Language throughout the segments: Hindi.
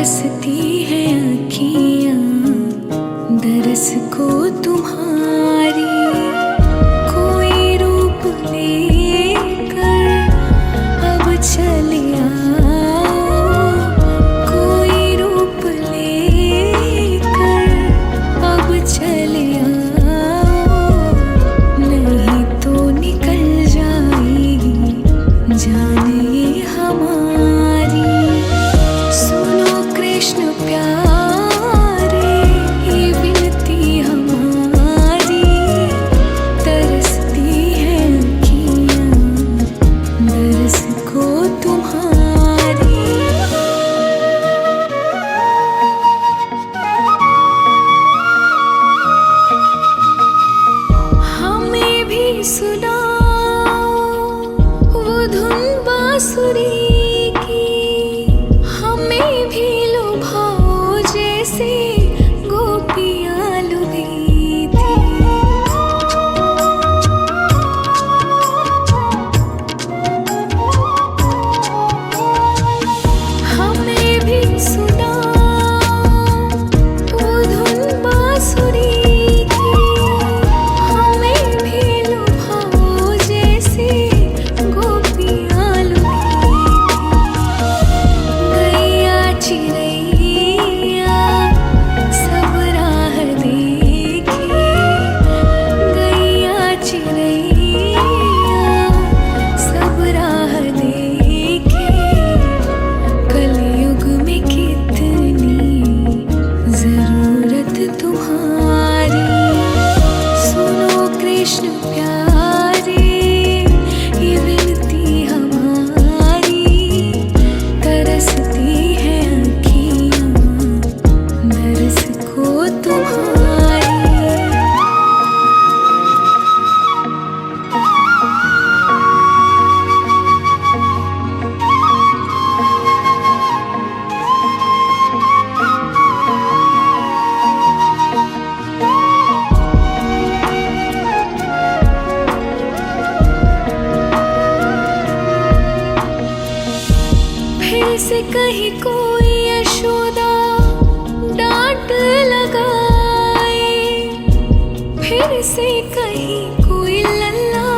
तरसती है आँखियाँ दरस को तुम्हारी। कोई रूप लेकर अब चले आओ, कोई रूप लेकर अब चले आओ, नहीं तो निकल जाएगी जान ये हमारी। सुनो कृष्ण प्यारे ये विनती हमारी, तरसती है आँखियाँ दरस को तुम्हारी। हमें भी सुनाओ वो धुन बांसुरी की, हमें भी लुभाओ जैसे गोपियाँ लुभी थी। हमें भी सुनाओ वो धुन बांसुरी की, हमें भी लुभाओ जैसे गोपियाँ लुभी थी। गैया चिड़ैया सब राह देखे, गैया चिड़ैया सब राह देखे, कलयुग में कितनी जरूरत तुम्हारी। सुनो कृष्ण प्यारे ये विनती हमारी, तरसती है आँखियाँ दरस को तुम्हारी। फिर से कहीं कोई यशोदा डांट लगाए, फिर से कहीं कोई लल्ला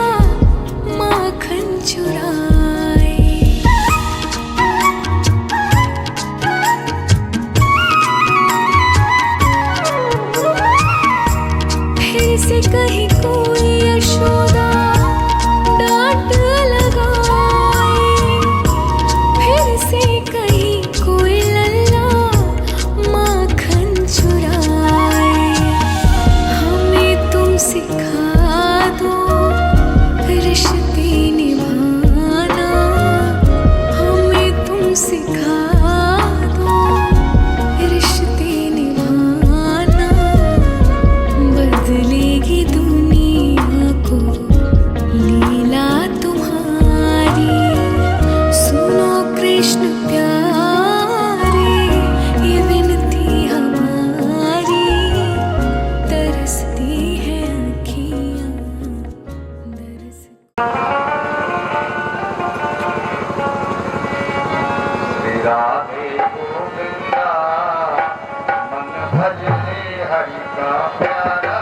माखन चुराए। फिर से कहीं कोई यशोदा डांट लगाए, फिर से कहीं कोई लल्ला माखन चुराए। हमें तुम सिखा दो रिश्ते निभाना, हमें तुम सिखा दो रिश्ते निभाना, बदलेगी दुनिया को लीला तुम्हारी। सुनो कृष्ण प्यारे ये विनती हमारी, तरसती है आँखियाँ दरस। श्री राधे गोविंदा मन भजले हरि का प्यारा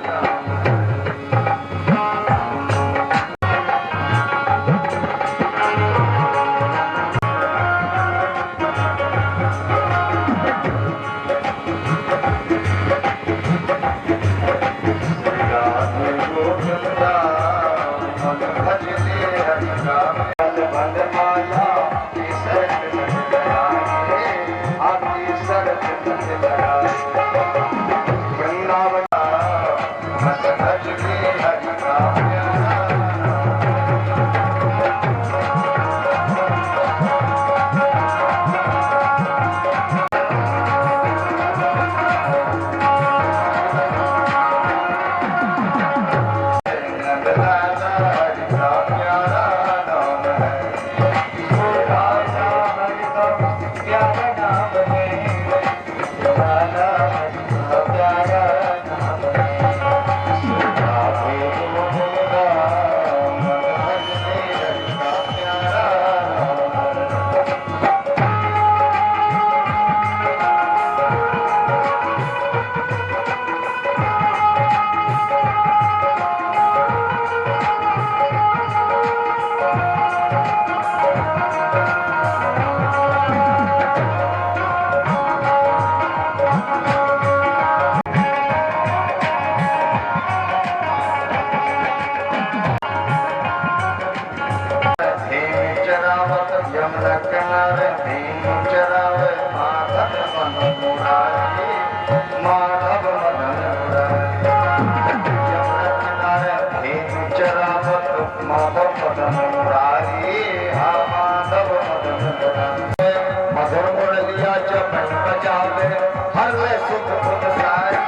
नाम। श्री राधे गोविंदा मन भजले हरि का प्यारा। बंद माला की शर्त बंद कराए, आपकी शर्त बंद कराए। वृंदावन मत भजले हरि का प्यारा। नंदलाला हरि का प्यारा नाम है, राधा हरि का प्यारा नाम है, लाला हरि का प्यारा नाम है। राधे गोविंदा मन भजले हरि का प्यारा नाम है। मन मुरारी माधव मदन मुरारी यमुना किनारे धेनु चरावत माधव मदन मुरारी हा माधव मदन मुरारी मधुर मुरलिया जब बजावे हर ले सुख सुख सारी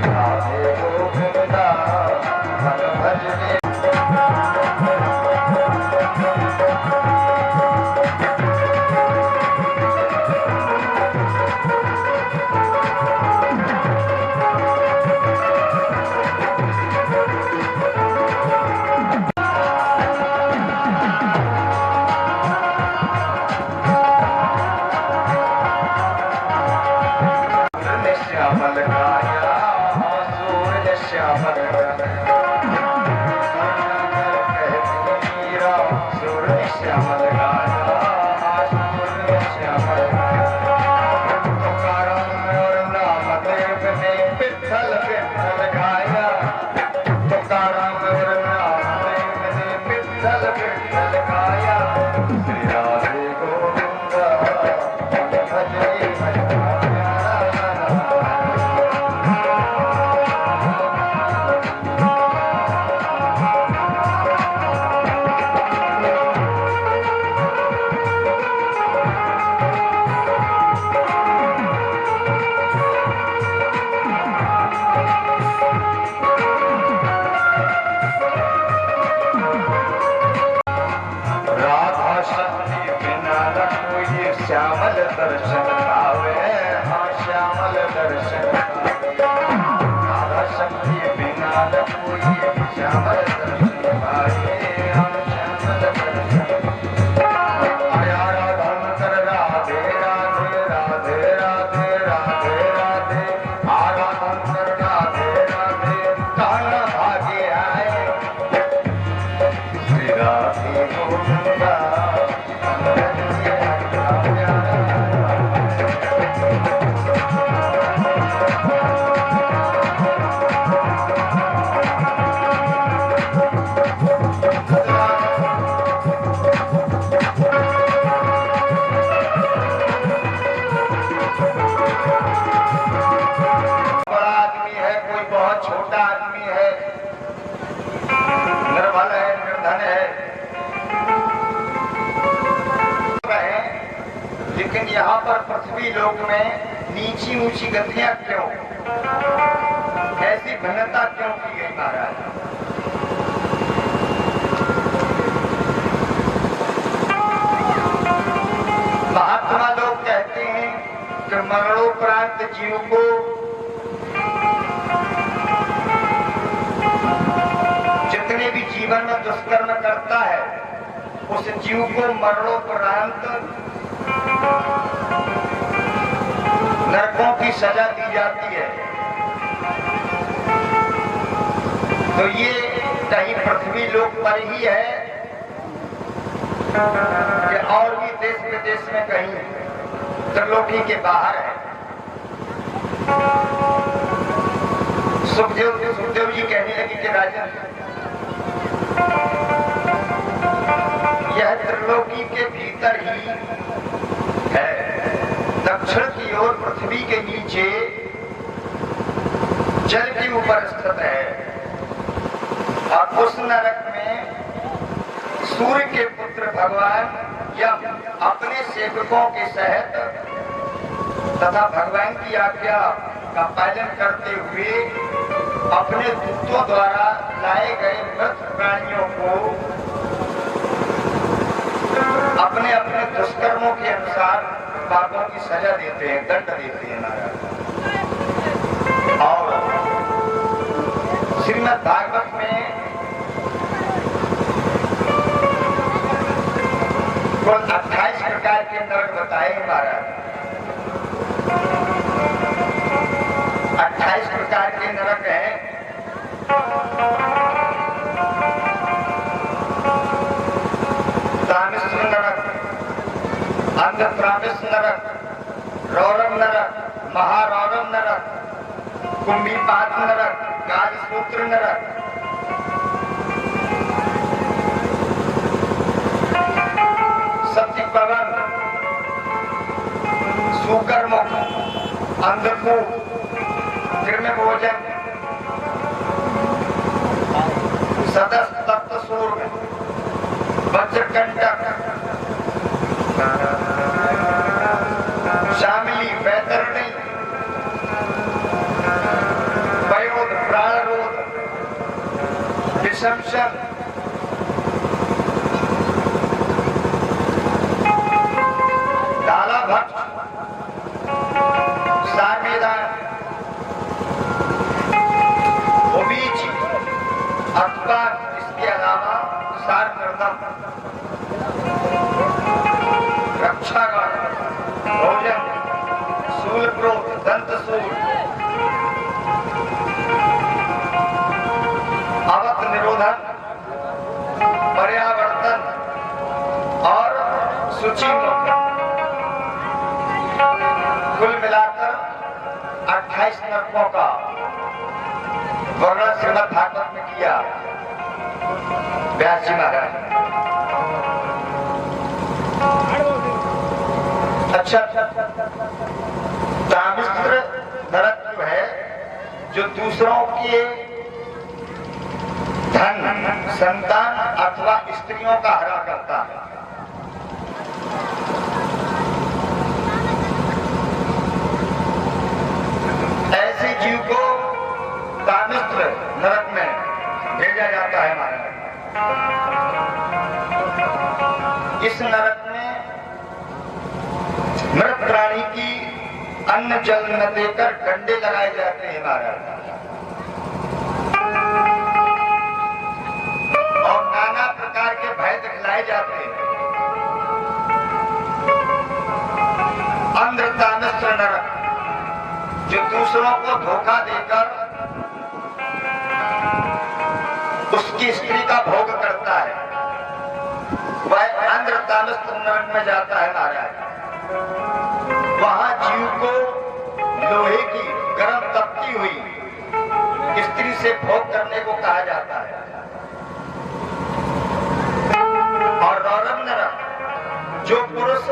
राधे गोविंदा मन भजने श्यामल गाया सूर्य श्यामल मीरा सूर्य श्यामल गाया सूर्य श्यामल तुकाराम और नामदेव ने विठ्ठल विठ्ठल गाया तुकाराम और नामदेव ने विठ्ठल विठ्ठल गाया श्री राधे गोविंद मन भजने श्यामल दर्शन पावे हाँ श्यामल दर्शन राधा शक्ति बिना न कोई श्यामल दर्शन पावे हाँ श्यामल दर्शन आया राधन कर राधे राधे राधे राधे राधे राधे आराधन कर राधे राधे काना भागे आए श्री राधे गोविंदा छोटा आदमी है निर्बल है निर्धन है लेकिन यहाँ पर पृथ्वी लोक में नीची ऊंची गतियां क्यों ऐसी भिन्नता क्यों की गई महाराज महात्मा लोग कहते हैं कि मरणोपरांत जीव को जितने भी जीवन में दुष्कर्म करता है उस जीव को मरणोपरांत नरकों की सजा दी जाती है। तो ये कहीं पृथ्वी लोक पर ही है कि और भी देश विदेश में कहीं त्रिलोकी के बाहर है। सुखदेव जी कहने लगे कि राजन यह त्रिलोकी के भीतर ही है दक्षिण की ओर पृथ्वी के नीचे जल के ऊपर स्थित है और उस नरक में सूर्य के पुत्र भगवान यम अपने सेवकों के सहित तथा भगवान की आज्ञा का पालन करते हुए अपने दूतों द्वारा लाए गए मृत प्राणियों को अपने अपने दुष्कर्मों के अनुसार पापों की सजा देते हैं, दंड देते हैं महाराज। और श्रीमद् भागवत में कुल 28 प्रकार के नरक बताए महाराज। 28 प्रकार के नरक हैं। तामिश्र नरक, अंधप्रामिश नरक, रौरव नरक, महारौरव नरक, कुंभीपाद नरक, गाजसूत्र नरक, सत्यपवन, सुकर्मुख, अंधकूप, कृमि भोजन, सदस्य तप्त सूर्य, वज्रकंटक, शामिली, वैतरणी, वयोध, प्राणरोध, विषमशन, दालाभट्ट, सामेदान, उबीची, अखबार, इसके अलावा सारकर्दम, रक्षागण, भोजन, शूलक्रोध, दंतशूल, अवत निरोधन, पर्यावर्तन और सूची मुक्त, कुल मिलाकर 28 नरकों का वर्णन श्रीमद् भागवत में किया व्यास जी महाराज। अच्छा, तामिस्त्र नरक जो है, जो दूसरों के धन, संतान अथवा स्त्रियों का हरा करता है। ऐसे जीव को तामिस्त्र नरक में भेजा जाता है महाराज। इस नरक में मृत प्राणी की अन्न जल न देकर डंडे लगाए जाते हैं महाराज, और नाना प्रकार के भय दिखलाए जाते हैं। अंध तामिस्त्र नरक, जो दूसरों को धोखा देकर उसकी स्त्री का भोग करता है, वह अंध तामिस्त्र नरक में जाता है महाराज। वहां जीव को लोहे की गर्म तपती हुई स्त्री से भोग करने को कहा जाता है। और रौरव नरक, जो पुरुष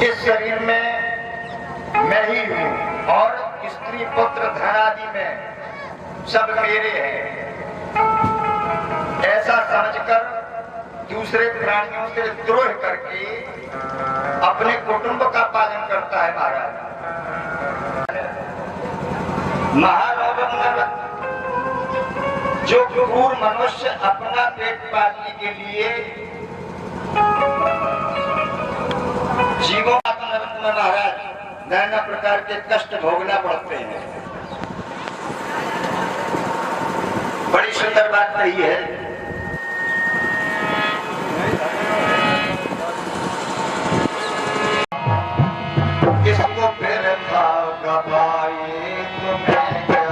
इस शरीर में मैं ही हूं और स्त्री पुत्र धन आदि में सब मेरे हैं, ऐसा समझकर दूसरे प्राणियों से द्रोह करके अपने कुटुंब का पालन करता है महाराज। महारौरव नरक, जो क्रूर मनुष्य अपना पेट पालने के लिए जीवों का नरक में महाराज नाना प्रकार के कष्ट भोगना पड़ते हैं। बड़ी सुंदर बात कही है। किसको फिर भागा भाई तुम्हें क्या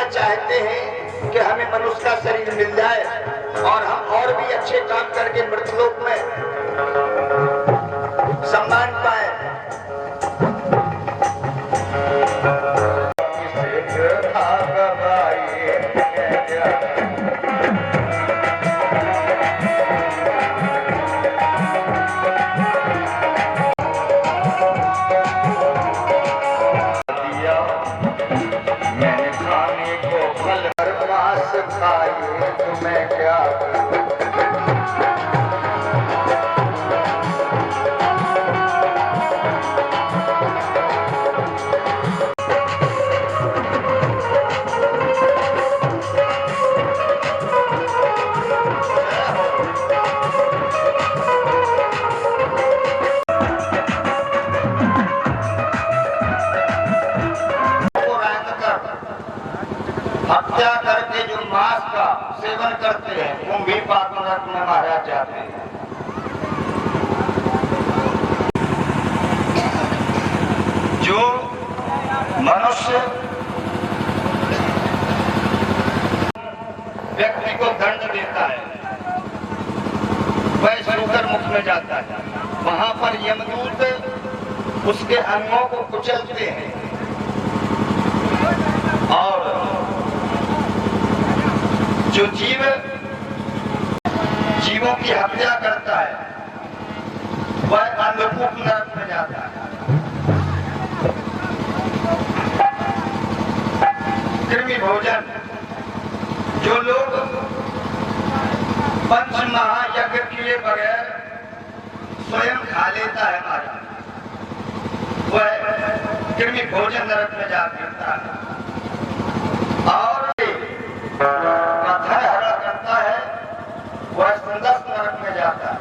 चाहते हैं कि हमें मनुष्य का शरीर मिल जाए और हम और भी अच्छे काम करके मृतलोक में सम्मान पाए, गमन करते हैं, कुंभी पाप नरक में महाराज जाते हैं। जो मनुष्य व्यक्ति को दंड देता है वह शूकर मुख में जाता है। वहां पर यमदूत उसके अंगों को कुचलते हैं और जो जीवों की हत्या करता है वह अंधकूप नरक में जाता है। कृमि भोजन जो लोग पंच महायज्ञ किए बगैर स्वयं खा लेता है महाराज, वह कृमि भोजन नरक में जा गिरता है। और पत्थर हरा करता है वह संदस नरक में जाता है।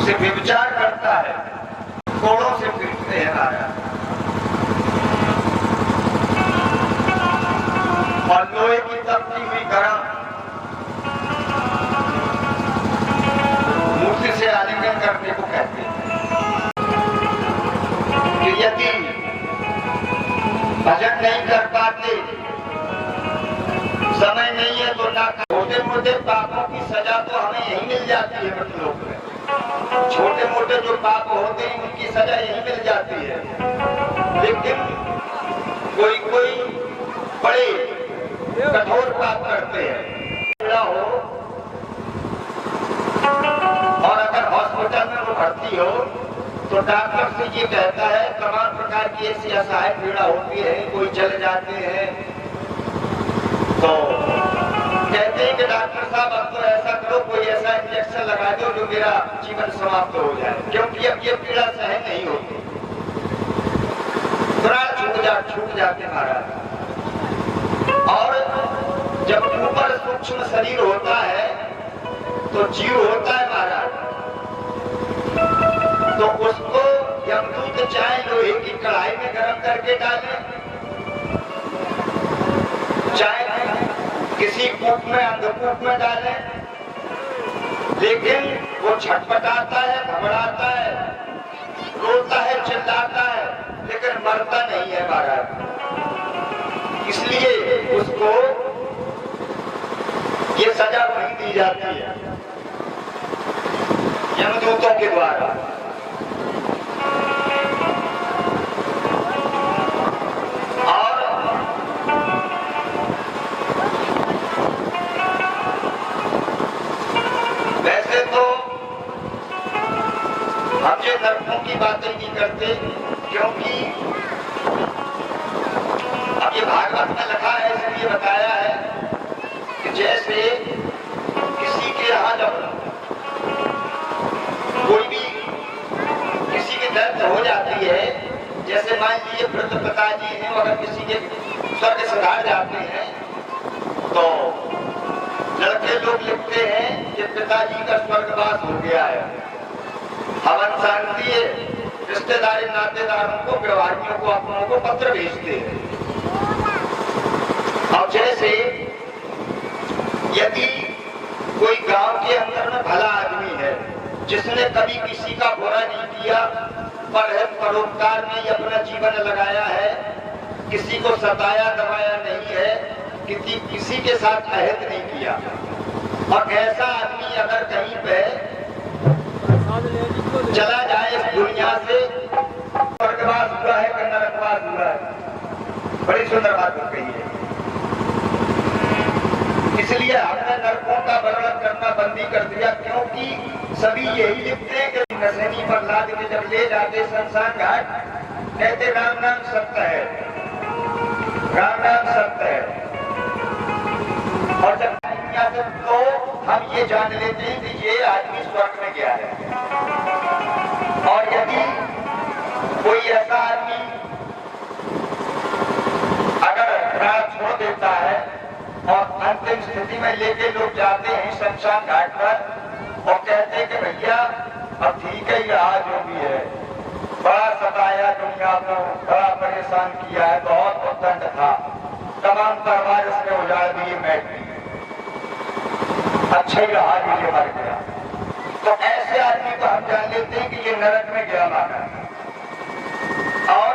से व्यभिचार करता है, कोड़ों से पीटते हैं महाराज, और लोहे की तपती हुई गरम मूर्ति से आलिंगन करने को कहते हैं। कि यदि भजन नहीं कर पाते, समय नहीं है तो ना, छोटे मोटे पापों की सजा तो हमें यही मिल जाती है। मतलब छोटे मोटे जो पाप होते हैं उनकी सजा यही मिल जाती है, लेकिन कोई कोई बड़े कठोर पाप करते हैं हो, और अगर हॉस्पिटल में वो भर्ती हो तो डॉक्टर से ये कहता है तमाम प्रकार की ऐसी असहाय पीड़ा होती है, कोई जल जाते हैं तो कहते हैं कि डॉक्टर साहब अब तो ऐसा करो, कोई ऐसा इंजेक्शन लगा दो जो मेरा जीवन समाप्त हो जाए, क्योंकि अब ये पीड़ा सहन नहीं होती, प्राण छूट जाते महाराज। और जब ऊपर सूक्ष्म शरीर होता है तो जीव होता है महाराज, तो उसको यमदूत चाहे लोहे की कढ़ाई में गर्म करके डाले, चाहे किसी कूप में अंधकूप में डाले, लेकिन वो छटपटाता है, घबराता है, रोता है, चिल्लाता है, लेकिन मरता नहीं है महाराज। इसलिए उसको ये सजा नहीं दी जाती है यमदूतों के द्वारा। और वैसे तो हम ये नरकों की बातें नहीं करते, क्योंकि अब ये भागवत में लिखा है, इसलिए बताया है कि जैसे किसी के यहाँ जब कोई भी किसी की दर्द हो जाती है, जैसे मान लीजिए वृद्ध पिताजी हैं, अगर किसी के स्वर्ग सिधार जाते हैं तो लड़के लोग लिखते हैं कि पिताजी का स्वर्गवास हो गया है, हवन शांति है, रिश्तेदारी नातेदारों को, व्यवहारियों को, अपनों को पत्र भेजते हैं। और जैसे यदि कोई गांव के अंदर में भला आदमी है जिसने कभी किसी का बुरा नहीं किया, परोपकार में अपना जीवन लगाया है, किसी को सताया दबाया नहीं है, किसी के साथ अहित नहीं किया, और ऐसा आदमी अगर कहीं पे चला जाए इस दुनिया से, स्वर्गवास हुआ है कि नरकवास हुआ है। बड़ी सुंदर बात कही है। इसलिए हमने नरकों का वर्णन करना बंदी कर दिया, क्योंकि सभी यही लिखते हैं कि नशेनी पर लाद के जब ले जाते शमशान घाट, कहते राम नाम सत्य है, राम नाम सत्य है। और जब तो हम ये जान लेते हैं कि ये आदमी स्वर्ग में गया है। और यदि कोई ऐसा आदमी अगर प्राण छोड़ देता है और अंतिम स्थिति में लेके लोग जाते हैं शमशान घाट पर और कहते हैं कि भैया अब ठीक है, ये आज जो भी है बड़ा सताया दुनिया को, बड़ा परेशान किया है, बहुत उद्दंड था, तमाम दरबार इसने उजाड़ दिए, बैठ दिए, अच्छा ही रहा कि ये मर गया। तो ऐसे आदमी को हम जान लेते हैं कि ये नरक में गया माना। और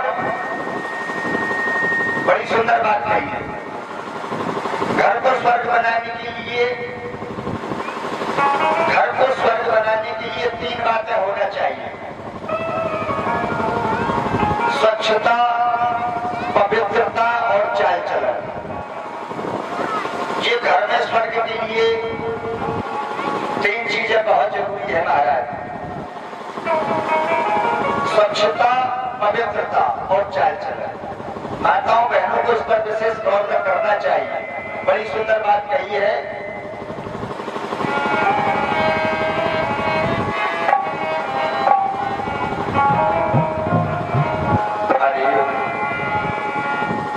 बड़ी सुंदर बात कही है, घर को स्वर्ग बनाने के लिए, घर को स्वर्ग बनाने के लिए 3 बातें होना चाहिए: स्वच्छता, पवित्रता और चाल चलन। ये घर में स्वर्ग के लिए 3 चीजें बहुत जरूरी है महाराज: स्वच्छता, पवित्रता और चाल चलन। माताओं बहनों को इस पर विशेष गौर करना चाहिए। बड़ी सुंदर बात कही है, अरे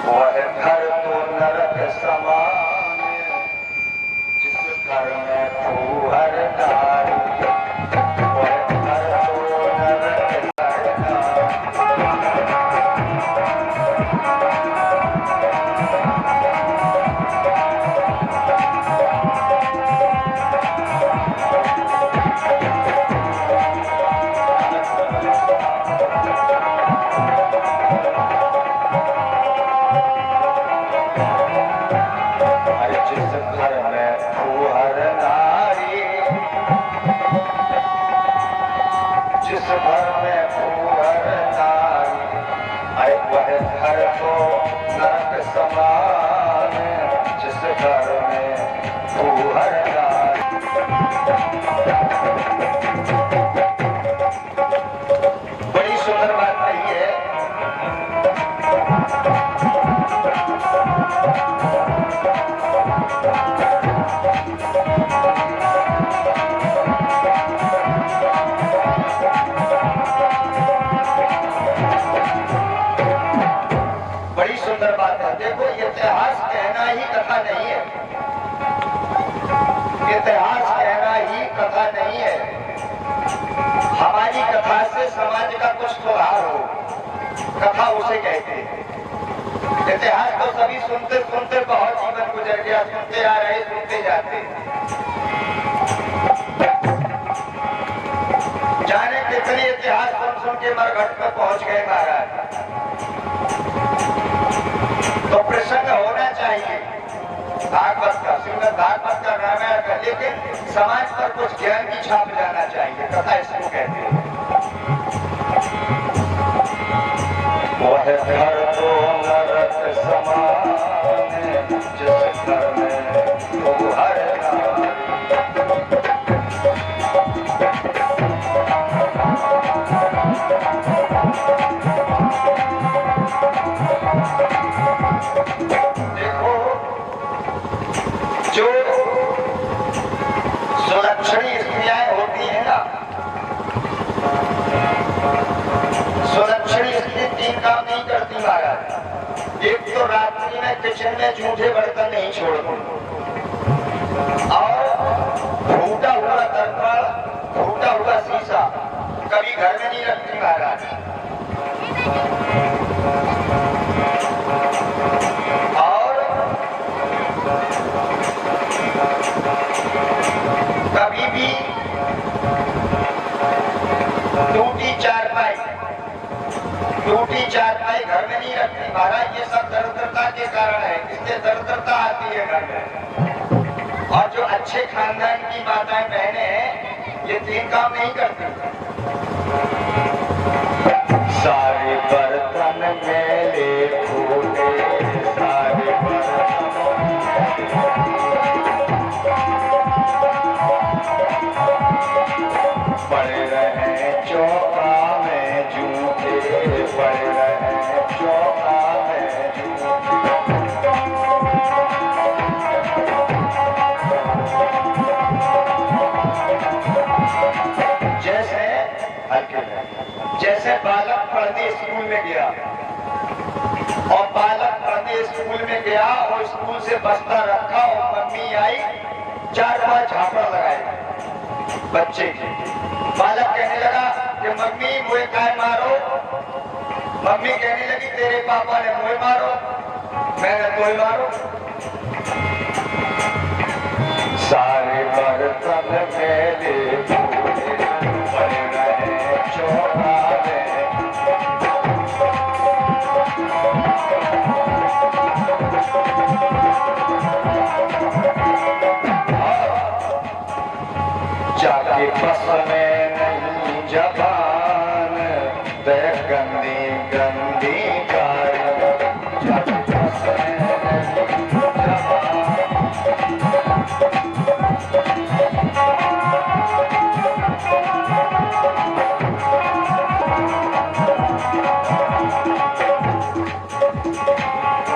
वह घर तो नरक समान, जिस घर में फूहर डाली, वह घर तो नरक इतिहास कहना ही कथा नहीं है। हमारी कथा से समाज का कुछ सुधार हो, कथा उसे कहते हैं। इतिहास तो सभी सुनते सुनते बहुत जीवन गुजर गया, सुनते आ रहे, सुनते जाते, जाने कितने इतिहास सुन सुन के मरघट में पहुंच गए महाराज। तो प्रसंग होना चाहिए भागवत का, श्रीमद् भागवत का, रामायण का, लेकिन समाज पर कुछ ज्ञान की छाप जाना चाहिए, कथा इसको कहते हैं। वह घर तो नरक समान, जिस घर में फूहर डाली। देखो, जो सुलक्षणी स्त्रियां होती है ना, सुलक्षणी स्त्री 3 काम नहीं करती महाराज। एक तो रात्रि में किचन में जूठे बर्तन नहीं छोड़ती, और फूटा हुआ दर्पण, फूटा हुआ शीशा कभी घर में नहीं रखती महाराज। कभी भी टूटी चारपाई घर में नहीं रखती महाराज। ये सब दरिद्रता के कारण है, इससे दरिद्रता आती है घर में। और जो अच्छे खानदान की माताएं बहनें हैं, ये 3 काम नहीं करती। सारे बर्तन मेले फूटे, सारे पड़े रहे चौका में जूठे, पड़े रहे चौका में जूठे। जैसे बालक पढ़ने स्कूल में गया और बालक पढ़ने स्कूल में गया और स्कूल से बस्ता रखा और मम्मी आई, 4-5 झापड़ लगाए बच्चे की। बालक कहने लगा कि मम्मी मुझे काय मारो। मम्मी कहने लगी तेरे पापा ने मुझे मारो, मैंने तुम्हें मारो। सारे बर्तन मेरे पड़ रहे चौराहे। जाके बस में नहीं जबान ते गंदी गंदी गाली। जाके बस में नहीं जबान।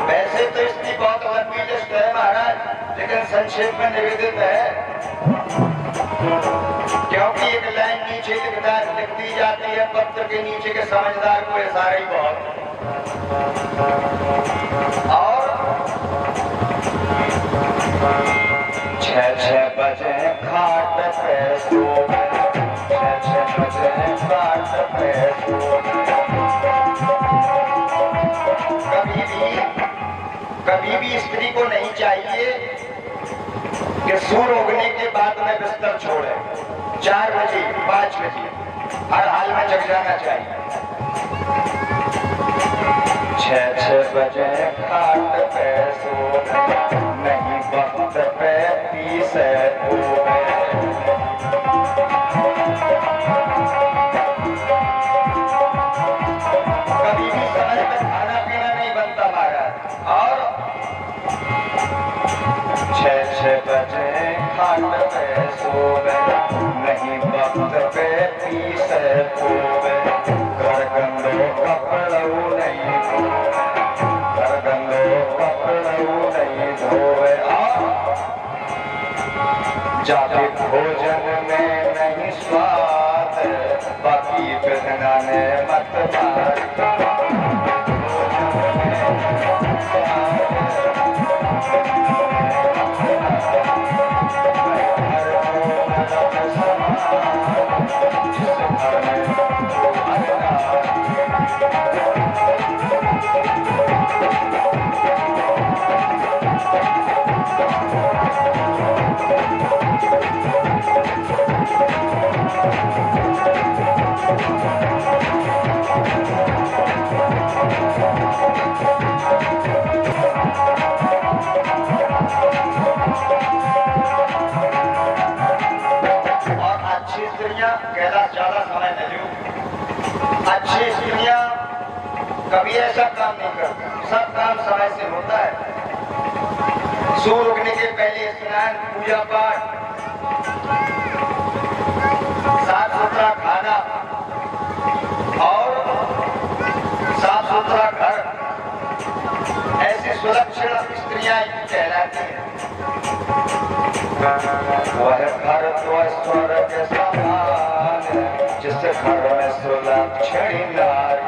वैसे तो इसकी बहुत लंबी लिस्ट है महाराज, लेकिन संक्षेप में निवेदित है, क्योंकि एक लाइन नीचे लिख दी जाती है पत्र के नीचे के समझदार को ये सारे ही बहुत। और 6 बजे खाट पे सो गए, 6 बजे खाट पे सो गए। कभी भी स्त्री को नहीं चाहिए कि सूर्य उगने के बाद में बिस्तर छोड़े। 4 बजे 5 बजे हर हाल में जग जाना चाहिए। 6 बजे खाट पे सो गए, नहीं वक्त पे पी से हो गए। कभी भी समय पे खाना पीना नहीं बनता महाराज। और 6 बजे खाट पे सो गए, नहीं वक्त पे पी से हो गए। घर गंदो कपड़ो नहीं धोवे, घर गंदो कपड़ो नहीं धोवे। जाके भोजन में नहीं स्वाद, बाकी बिना ने मत मार। अच्छी स्त्रियां कभी ऐसा काम नहीं करती, सब काम समय से होता है। सूर्य उगने के पहले स्नान, पूजा पाठ, साफ सुथरा खाना और साफ सुथरा घर, ऐसी सुलक्षण स्त्रियां कहलाती हैं। वह घर तो स्वर्ग समान, जिस घर में सुलक्षणी नारी।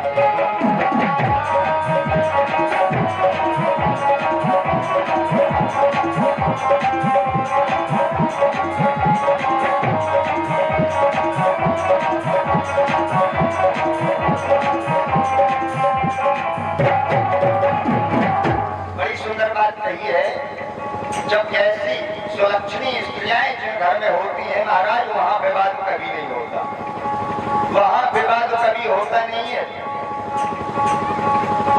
बड़ी सुंदर बात कही है। जब ऐसी सुलक्षणी स्त्रियां जिन घर में होती हैं महाराज, वहां विवाद कभी नहीं होता, वहां विवाद कभी होता नहीं है।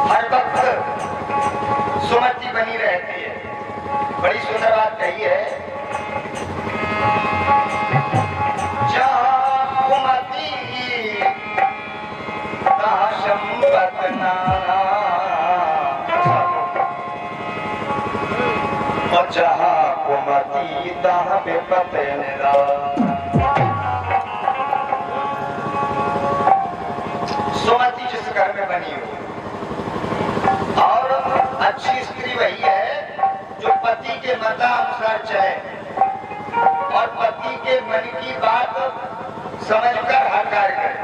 हर वक्त सुमति बनी रहती है। बड़ी सुंदर बात कही है। जहाँ कुमति तहाँ संपत नाना, और जहाँ कुमति तहाँ विपत निराला। सुमति जिस घर में बनी हो, और अच्छी स्त्री वही है जो पति के मतानुसार चले और पति के मन की बात समझकर हर कार्य करे।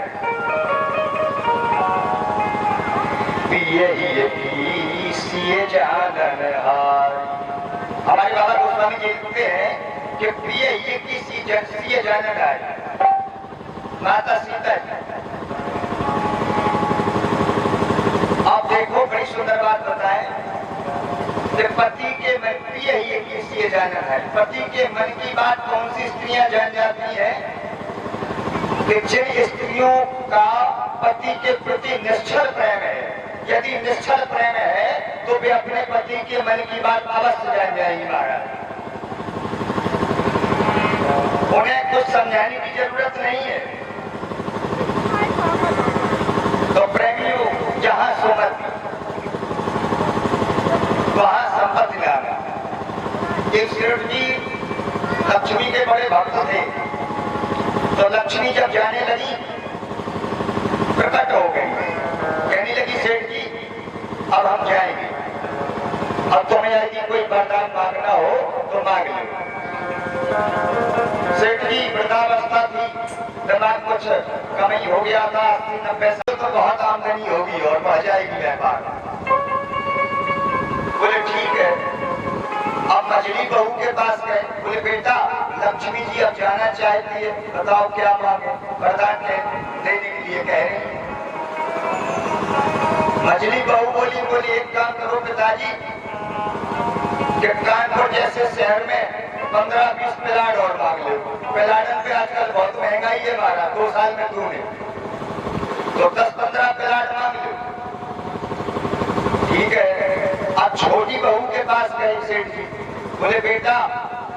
पिए ही सिए जानन हारी। हमारे बाबा गोस्वामी जी लिखते हैं कि प्रिय ये की सिए जानन हारी, माता सीता जी। आप देखो बड़ी सुंदर बात बताएं कि पति के मन प्रिय ये की सिए जानन हारी। पति के मन की बात कौन सी स्त्रियां जान जाती हैं कि जिन स्त्रियों का पति के प्रति निश्चल प्रेम है, यदि निश्चल प्रेम है तो वे अपने पति के मन की बात अवश्य जान जाएंगी महाराज। उन्हें कुछ समझाने की जरूरत नहीं है। तो प्रेमियों, जहां सुमति वहां संपत्ति लाना। एक सेठ जी लक्ष्मी के बड़े भक्त थे, तो लक्ष्मी जब जाने लगी प्रकट हो गई, कहने लगी सेठ जी अब हम जाएंगे, अब तुम्हें यदि कोई वरदान मांगना हो तो मांग लो। सेठ जी वृद्धावस्था थी, दिमाग कुछ कमी हो गया था, 80-90 साल तो बहुत आमदनी होगी और बढ़ जाएगी व्यापार। बोले ठीक है। अब मछली बहू के पास गए, बोले बेटा लक्ष्मी जी अब जाना चाहती है, बताओ क्या मांगो, वरदान देने के लिए कह रही है। मछली बहू बोली एक काम करो पिताजी, कि कानपुर जैसे शहर में 15-20 प्लाट और मांग लो। प्लाटन पे आजकल बहुत महंगाई है हमारा, 2 साल में तूने तो 10-15 प्लाट मांग लो। ठीक है। अब छोटी बहू के पास गए सेठ जी, बोले बेटा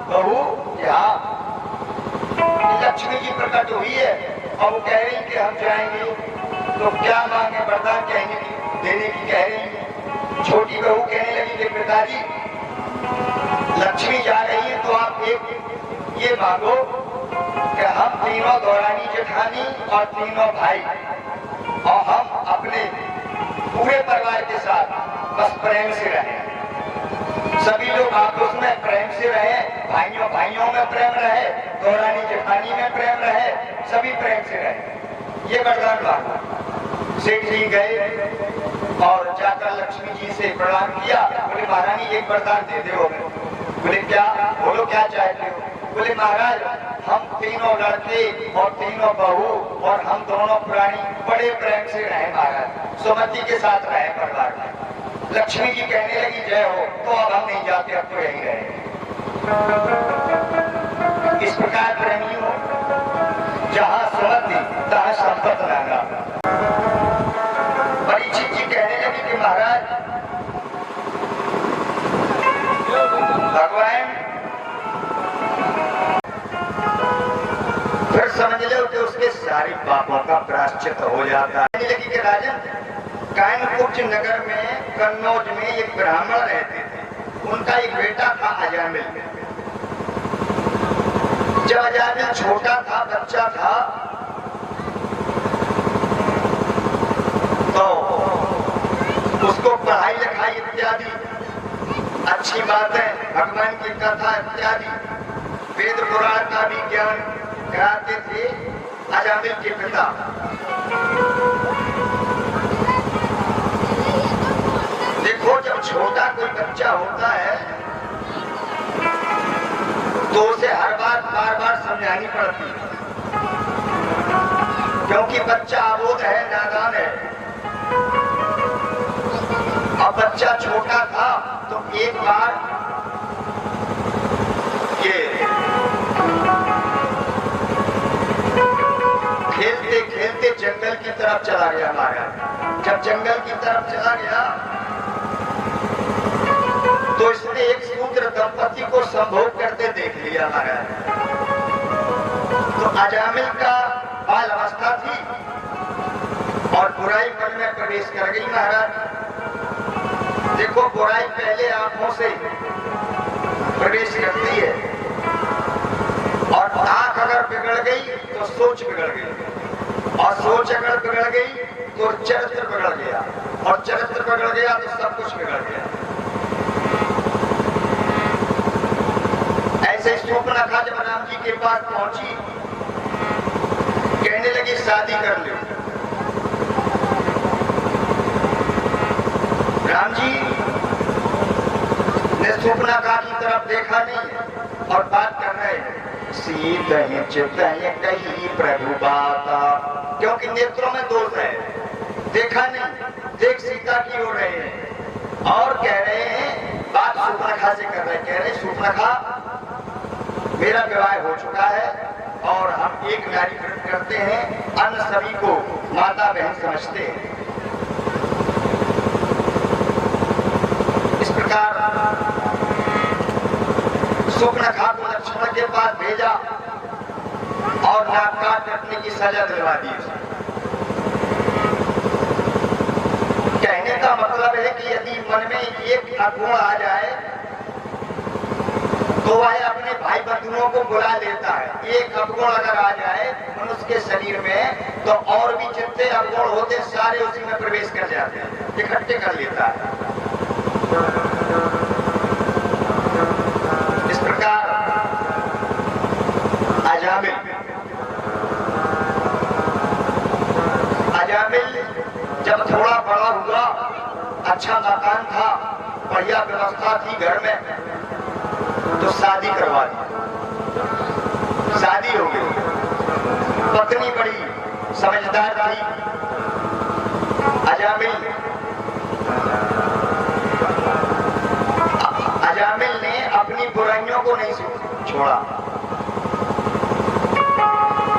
बहू यहाँ लक्ष्मी जी प्रकट हुई है और वो कह रही कि हम जाएंगे, तो क्या मांगे, वरदान कहने की देने की कह रही है। छोटी बहू कहने लगी कि पिताजी लक्ष्मी जा रही है तो आप एक ये मांगो कि हम तीनों दौरानी जेठानी और तीनों भाई और हम अपने पूरे परिवार के साथ बस प्रेम से रहें, सभी लोग आपस में प्रेम से रहे, भाइयों भाइयों में प्रेम रहे, दौरानी जेठानी में प्रेम रहे, सभी प्रेम से रहे। ये वरदान मांगा। सेठ जी गए और जाकर लक्ष्मी जी से प्रणाम किया। बोले महारानी एक वरदान दे दो। बोले क्या? बोलो क्या चाहते हो? बोले महाराज हम तीनों लड़के और तीनों बहू और हम दोनों प्राणी बड़े प्रेम से रहे महाराज, सुमति के साथ रहे परिवार में। लक्ष्मी जी कहने लगी जय हो, तो अब हम नहीं जाते, अब तो यही रहे। इस प्रकार प्रेमियों, जहां सुमति तहां संपत्ति लाना। परीक्षित जी कहने लगी कि महाराज भगवान फिर समझ लो कि उसके सारे पापों का प्रायश्चित हो जाता है। कहने लगी कि राजन कानपुर नगर में कन्नौज में एक ब्राह्मण रहते थे, उनका एक बेटा था अजामिल। जब अजामिल छोटा था, बच्चा था, तो उसको पढ़ाई लिखाई इत्यादि अच्छी बातें, भगवान की कथा इत्यादि वेद पुराण का भी ज्ञान कराते थे अजामिल के पिता। देखो जब छोटा कोई बच्चा होता है तो उसे हर बार बार समझानी पड़ती है, क्योंकि बच्चा अबोध है, नादान है। अब बच्चा छोटा था तो एक बार ये खेलते खेलते जंगल की तरफ चला गया महाराज। जब जंगल की तरफ चला गया तो इसने एक शूद्र दंपति को संभोग करते देख लिया महाराज। तो अजामिल का बाल अवस्था थी और बुराई मन में प्रवेश कर गई महाराज। देखो बुराई पहले आंखों से प्रवेश करती है और आंख अगर बिगड़ गई तो सोच बिगड़ गई, और सोच अगर बिगड़ गई तो चरित्र बिगड़ गया, और चरित्र बिगड़ गया तो सब कुछ बिगड़ गया। ऐसे शूर्पणखा जब राम जी के पास पहुंची, कहने लगी शादी कर लो। राम जी शूर्पणखा की तरफ देखा नहीं और बात कर रहे हैं सीतहि चितहि कही प्रभु बाता, क्योंकि नेत्रों में दोष है, देखा नहीं, देख सीता की ओर रहे हैं और कह रहे हैं, बात शूर्पणखा से कर रहे हैं, कह रहे शूर्पणखा मेरा विवाह हो चुका है और हम एक नारी व्रत करते हैं, अन्य सभी को माता बहन समझते हैं। इस प्रकार शूर्पणखा को लक्ष्मण के पास भेजा और नाक काट रखने की सजा दिलवा दी। कहने का मतलब है कि यदि मन में एक अवगुण आ जाए तो वह अपने भाई बंधुओं को बुला लेता है। एक अवगुण अगर आ जाए मनुष्य के शरीर में तो और भी जितने अवगुण होते सारे उसी में प्रवेश कर जाते हैं, इकट्ठे कर लेता है। इस प्रकार अजामिल जब थोड़ा बड़ा हुआ, अच्छा मकान था, बढ़िया व्यवस्था थी घर में, तो शादी करवा दी। शादी हो गई, पत्नी बड़ी समझदार थी। अजामिल ने अपनी बुराइयों को नहीं छोड़ा,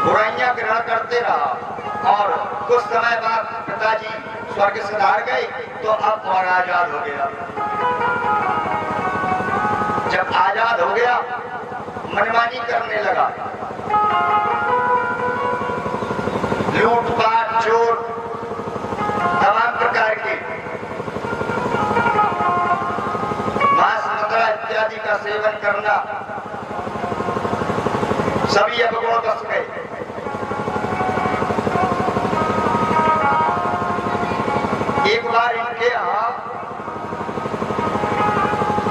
बुराइयां ग्रहण करते रहा और कुछ समय बाद पिताजी स्वर्ग सिधार गए तो अब और आजाद हो गया। जब आजाद हो गया मनमानी करने लगा, लूटपाट चोर तमाम प्रकार के मांस मदिरा इत्यादि का सेवन करना, सभी अवगुण बस गए। एक बार इनके यहाँ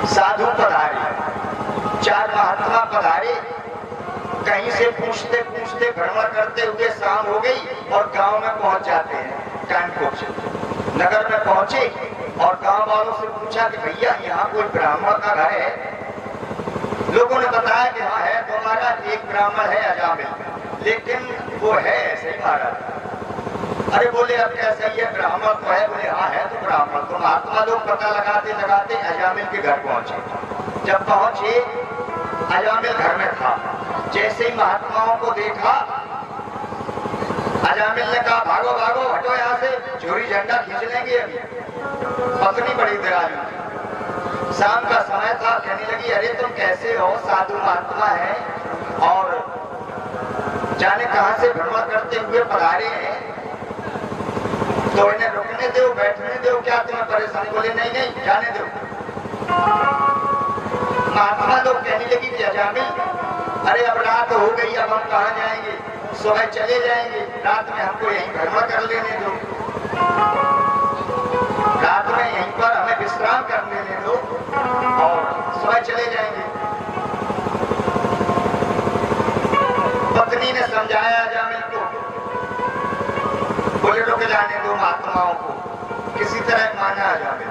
साधु पधारे, चार महात्मा पधारे, कहीं से पूछते पूछते भ्रमण करते हुए शाम हो गई और गांव में पहुंच जाते हैं। कानपुर नगर में पहुंचे और गांव वालों से पूछा कि भैया यहाँ कोई ब्राह्मण का घर है? लोगों ने बताया कि हाँ है, तो महाराज एक ब्राह्मण है अजामिल, लेकिन वो है ऐसे ही महाराज। अरे बोले अब कैसे ये ब्राह्मण तो है? बोले हाँ है तो ब्राह्मण। तो महात्मा लोग पता लगाते लगाते अजामिल के घर पहुंचे। जब पहुंचे अजामिल घर में था, जैसे ही महात्माओं को देखा अजामिल ने कहा भागो भागो हटो यहाँ से, चोरी झंडा खींच लेंगे। अभी पत्नी बड़ी दयालु थी, शाम का समय था, कहने लगी अरे तुम कैसे हो? साधु महात्मा है और जाने कहां से भ्रमण करते हुए पधारे हैं, तो इन्हें रुकने दो, बैठने दो, क्या तुम्हें परेशानी? बोले नहीं नहीं जाने दो। महात्मा लोग कहने लगी कि अजामिल अरे अब रात हो गई, अब हम कहाँ जाएंगे? सुबह चले जाएंगे, रात में हमको यहीं भ्रमण कर लेने दो, रात में यहीं पर हमें विश्राम कर लेने दो और सुबह चले जाएंगे। पत्नी ने समझाया अजामिल को, बोले रुक जाने दो महात्माओं को, किसी तरह माना अजामिल।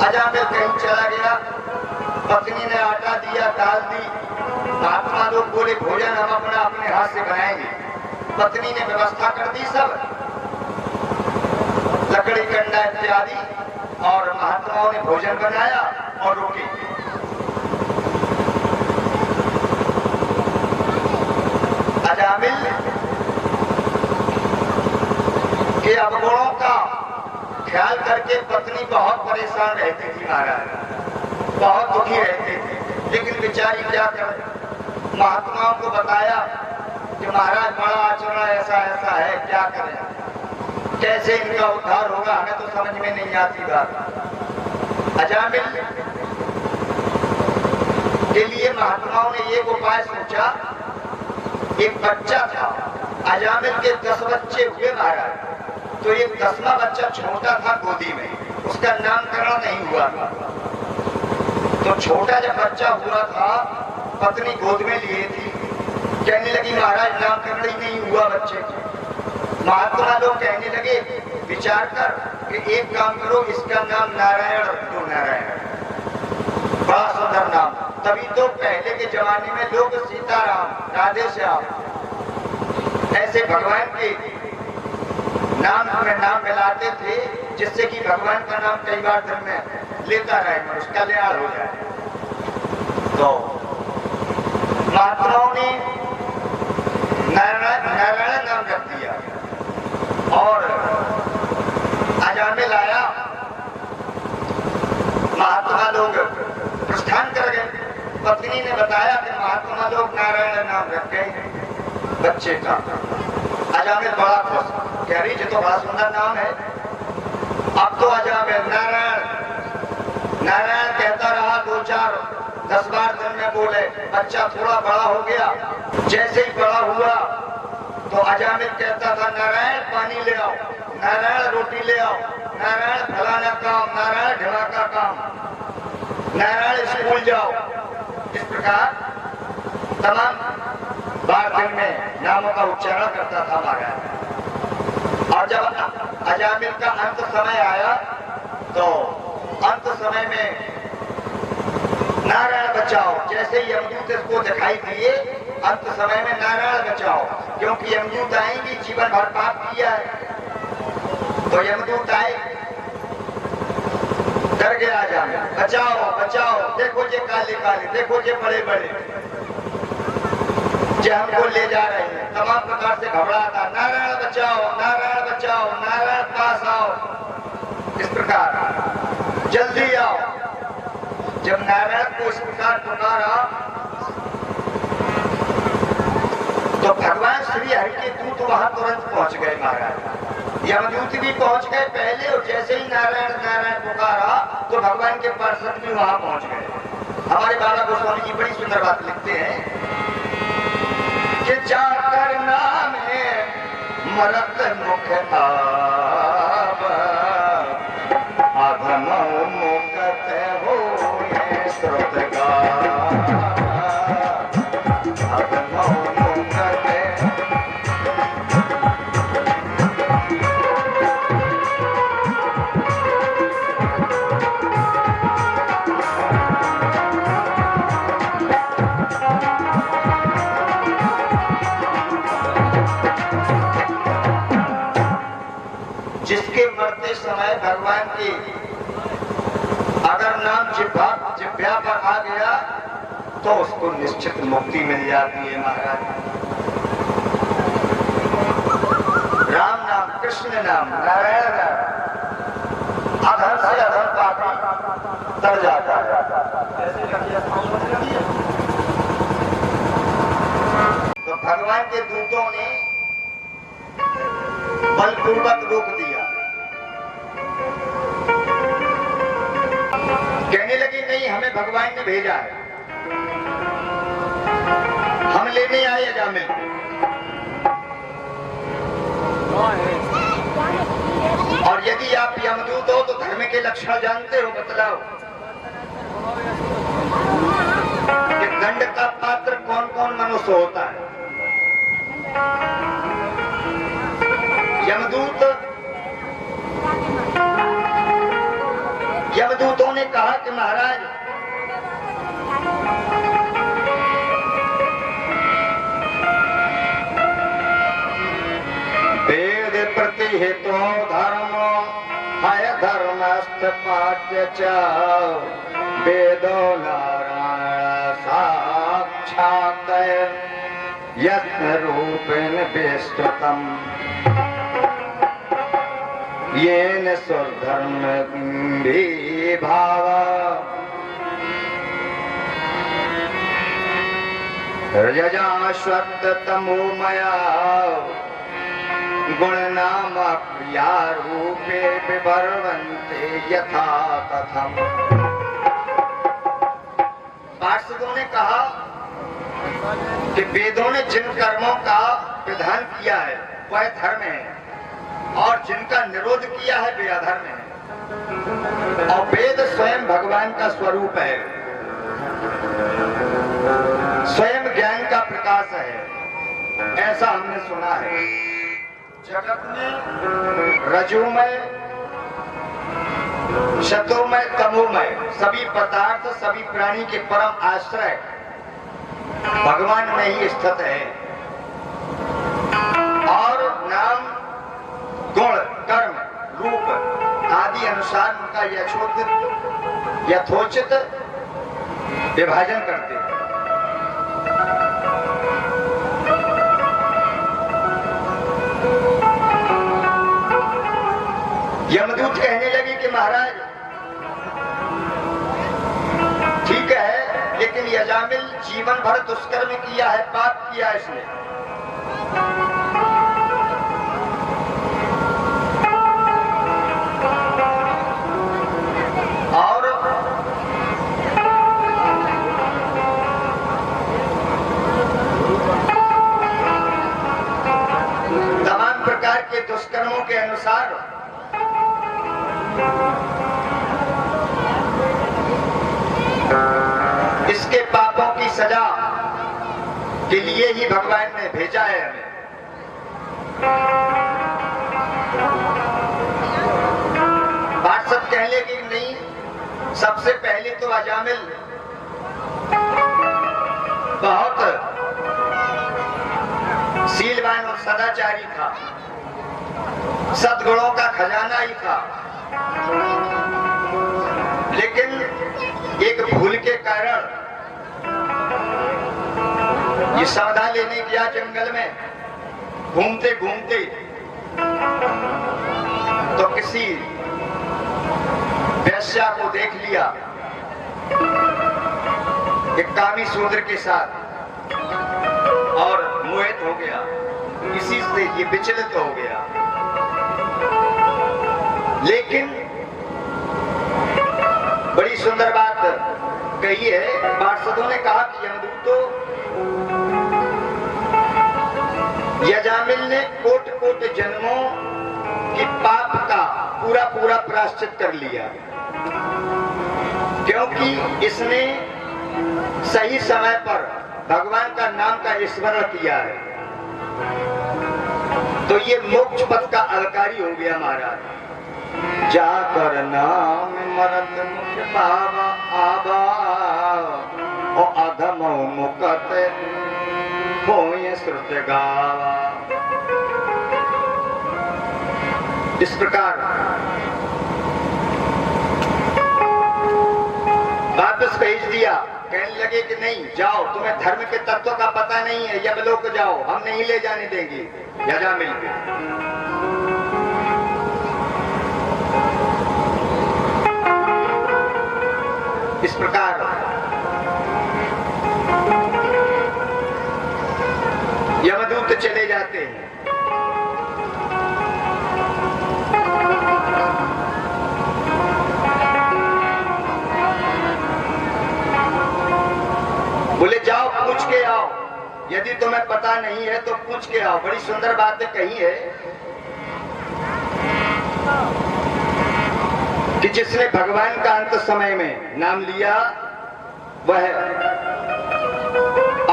अजामिल कहीं चला गया, पत्नी ने आटा दिया, दाल दी, महात्मा लोग बोले भोजन हम अपना अपने हाथ से बनाएंगे। पत्नी ने व्यवस्था कर दी सब, लकड़ी कंडा इत्यादि, और महात्माओं ने भोजन बनाया और रुके। अजामिल के अवगुणों का ख्याल करके पत्नी बहुत परेशान रहती थी महाराज, बहुत दुखी रहते थे, लेकिन बेचारी क्या करे। महात्माओं को बताया कि महाराज बड़ा आचरण ऐसा ऐसा है, क्या करें, कैसे इनका उद्धार होगा, हमें तो समझ में नहीं आती बात। अजामिल के लिए महात्माओं ने एक उपाय सोचा। एक बच्चा था, अजामिल के 10 बच्चे हुए महाराज, तो एक 10वां बच्चा छोटा था गोदी में, उसका नामकरण नहीं हुआ था। तो छोटा जब बच्चा हुआ था, पत्नी गोद में लिए थी, कहने लगी महाराज नामकरण ही नहीं हुआ बच्चे की। महात्मा लोग कहने लगे विचार कर कि एक काम करो, इसका नाम नारायण रख दो, नारायण। बड़ा सुंदर नाम। तभी तो पहले के जमाने में लोग सीताराम, राधे श्याम ऐसे भगवान के नाम में नाम मिलाते थे, जिससे कि भगवान का नाम कई बार दिन में लेता रहे, मनुष्य कल्याण हो जाए। तो महात्माओं ने नारायण नाम रख दिया और अजामिल आया। महात्मा लोग प्रस्थान कर गए। पत्नी ने बताया कि महात्मा लोग नारायण नाम रख गए बच्चे का। अजामिल बड़ा खुश, कह रही ये तो बड़ा सुंदर नाम है। अब तो अजामिल नारायण नारायण कहता रहा, 2-4-10 बार दिन में बोले। बच्चा थोड़ा बड़ा हो गया। जैसे ही बड़ा हुआ तो अजामिल कहता था, नारायण पानी ले आओ, नारायण रोटी ले आओ, नारायण फलाना काम, नारायण ढिमाका काम, नारायण स्कूल जाओ। इस प्रकार तमाम बार दिन में नामों का उच्चारण करता था महाराज। और जब अजामिल का अंत समय आया तो अंत समय में नारायण बचाओ, जैसे ही यमदूत इसको दिखाई दिए, अंत समय में नारायण बचाओ, क्योंकि यमदूत आएंगे, जीवन भर पाप किया है। तो यमदूत आए, डर गया अजामिल, बचाओ बचाओ, देखो ये काले काले, देखो ये बड़े बड़े जो हमको ले जा रहे हैं। तमाम प्रकार से घबराता, नारायण बचाओ, नारायण बचाओ, नारायण पास आओ। इस प्रकार जल्दी आओ। जब नारायण को इस प्रकार पुकारा तो भगवान श्री हरि के दूत वहां तुरंत पहुंच गए महाराज। यमदूत भी पहुंच गए पहले, और जैसे ही नारायण नारायण पुकारा तो भगवान के पार्षद भी वहां पहुंच गए। हमारे बाबा गोस्वामी जी बड़ी सुंदर बात लिखते हैं कि जाकर नाम है मरत मुख अधम मुकत हो श्रुतगा अधम मुकत। जिसके मरते समय भगवान की अगर नाम जिह्वा पर आ गया तो उसको निश्चित मुक्ति मिल जाती है महाराज। राम नाम, कृष्ण नाम, नारायण नाम अधर से अधर पापी तर जाता है। तो भगवान के दूतों ने बलपूर्वक रोक दिया। कहने लगी नहीं, हमें भगवान ने भेजा है, हम लेने आए अजामिल। और यदि आप यमदूत हो तो धर्म के लक्षण जानते हो, बतलाओ कि दंड का पात्र कौन कौन मनुष्य होता है। यमदूतों ने कहा कि महाराज वेद प्रतिहितो धर्म हय धर्मस्थ पाठ्य च वेदो नारायण साक्षात् यत्न रूपेण विस्तृतम् येन स्वधर्म भाव रजजाश्वत तमोमया गुणनाम क्रिया रूपे विभर्वन्ते यथा तथम। पार्षदों ने कहा कि वेदों ने जिन कर्मों का विधान किया है वह धर्म है, और जिनका निरोध किया है वे अधर्म है। और वेद स्वयं भगवान का स्वरूप है, स्वयं ज्ञान का प्रकाश है, ऐसा हमने सुना है। जगत में रजोमय शतोमय तमोमय सभी पदार्थ सभी प्राणी के परम आश्रय भगवान में ही स्थित है। और नाम गुण कर्म रूप आदि अनुसार उनका यथोचित विभाजन करते हैं। यमदूत कहने लगे कि महाराज ठीक है, लेकिन यजामिल जीवन भर दुष्कर्म किया है, पाप किया है इसने। और तमाम प्रकार के दुष्कर्मों के अनुसार इसके पापों की सजा के लिए ही भगवान ने भेजा है हमें। पार्षद कहने की नहीं, सबसे पहले तो अजामिल बहुत शीलवान और सदाचारी था, सद्गुणों का खजाना ही था। लेकिन एक भूल के कारण ये सावधान लेने गया जंगल में, घूमते घूमते तो किसी वेश्या को देख लिया, एक कामी शूद्र के साथ, और मोहित हो गया। इसी से ये विचलित हो गया। लेकिन बड़ी सुंदर बात कही है पार्षदों ने, कहा कि यमदूतों, यजामिल ने कोट कोट जन्मों की पाप का पूरा पूरा प्रायश्चित कर लिया, क्योंकि इसने सही समय पर भगवान का नाम का स्मरण किया है। तो ये मोक्ष पथ का अधिकारी हो गया महाराज। जाकर नाम मरत मुख बाबा आबा और अधम मुकत होए श्रुत गावा। इस प्रकार वापस भेज दिया। कहने लगे कि नहीं जाओ, तुम्हें धर्म के तत्व का पता नहीं है, यमलोक जाओ, हम नहीं ले जाने देंगे यजामिल को। इस प्रकार यमदूत चले जाते हैं। बोले जाओ पूछ के आओ, यदि तुम्हें पता नहीं है तो पूछ के आओ। बड़ी सुंदर बातें कही है कि जिसने भगवान का अंत समय में नाम लिया वह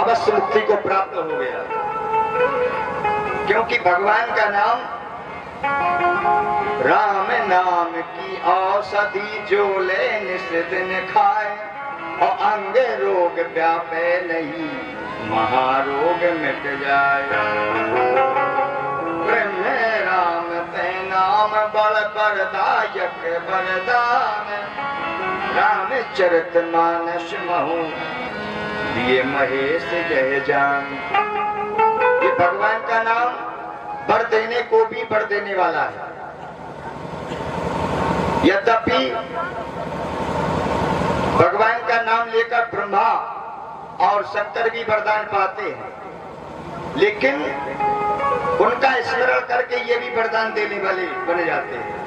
अवश्य मुक्ति को प्राप्त हो गया, क्योंकि भगवान का नाम राम नाम की औषधि जो ले निस दिन खाए, और अंग रोग व्यापे नहीं महारोग मिट जाए। ब्रह्म राम ते नाम बल बरदायक वरदान, रामचरित मानस महु दिए महेश जय जान। ये भगवान का नाम बर देने को भी बर देने वाला है। यद्यपि भगवान का नाम लेकर ब्रह्मा और शंकर भी वरदान पाते हैं, लेकिन उनका स्मरण करके ये भी वरदान देने वाले बन जाते हैं।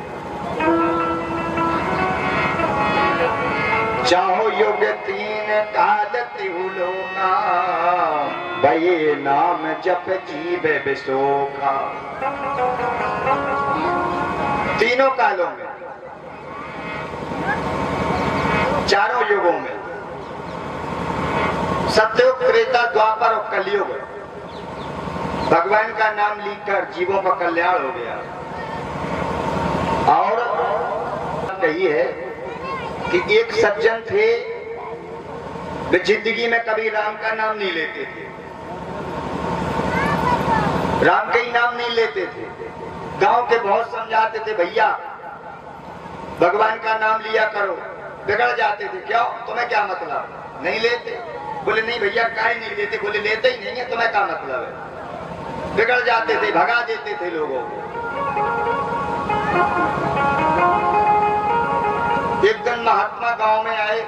चाहो योग तीन काल तिहुलोका, भये नाम जप जीवे विशोखा। तीनों कालों में, चारों युगों में, सतयुग त्रेता द्वापर और कलयुग, भगवान का नाम लेकर जीवों का कल्याण हो गया। और कही है कि एक सज्जन थे, वे जिंदगी में कभी राम का नाम नहीं लेते थे, राम का ही नाम नहीं लेते थे। गांव के बहुत समझाते थे, भैया भगवान का नाम लिया करो, बिगड़ जाते थे। क्यों, तुम्हें क्या मतलब, नहीं लेते? बोले नहीं भैया, काहे नहीं लेते? बोले लेते ही नहीं है, तुम्हें क्या मतलब है? बिगड़ जाते थे, भगा देते थे लोगों को। एक दिन महात्मा गांव में आए,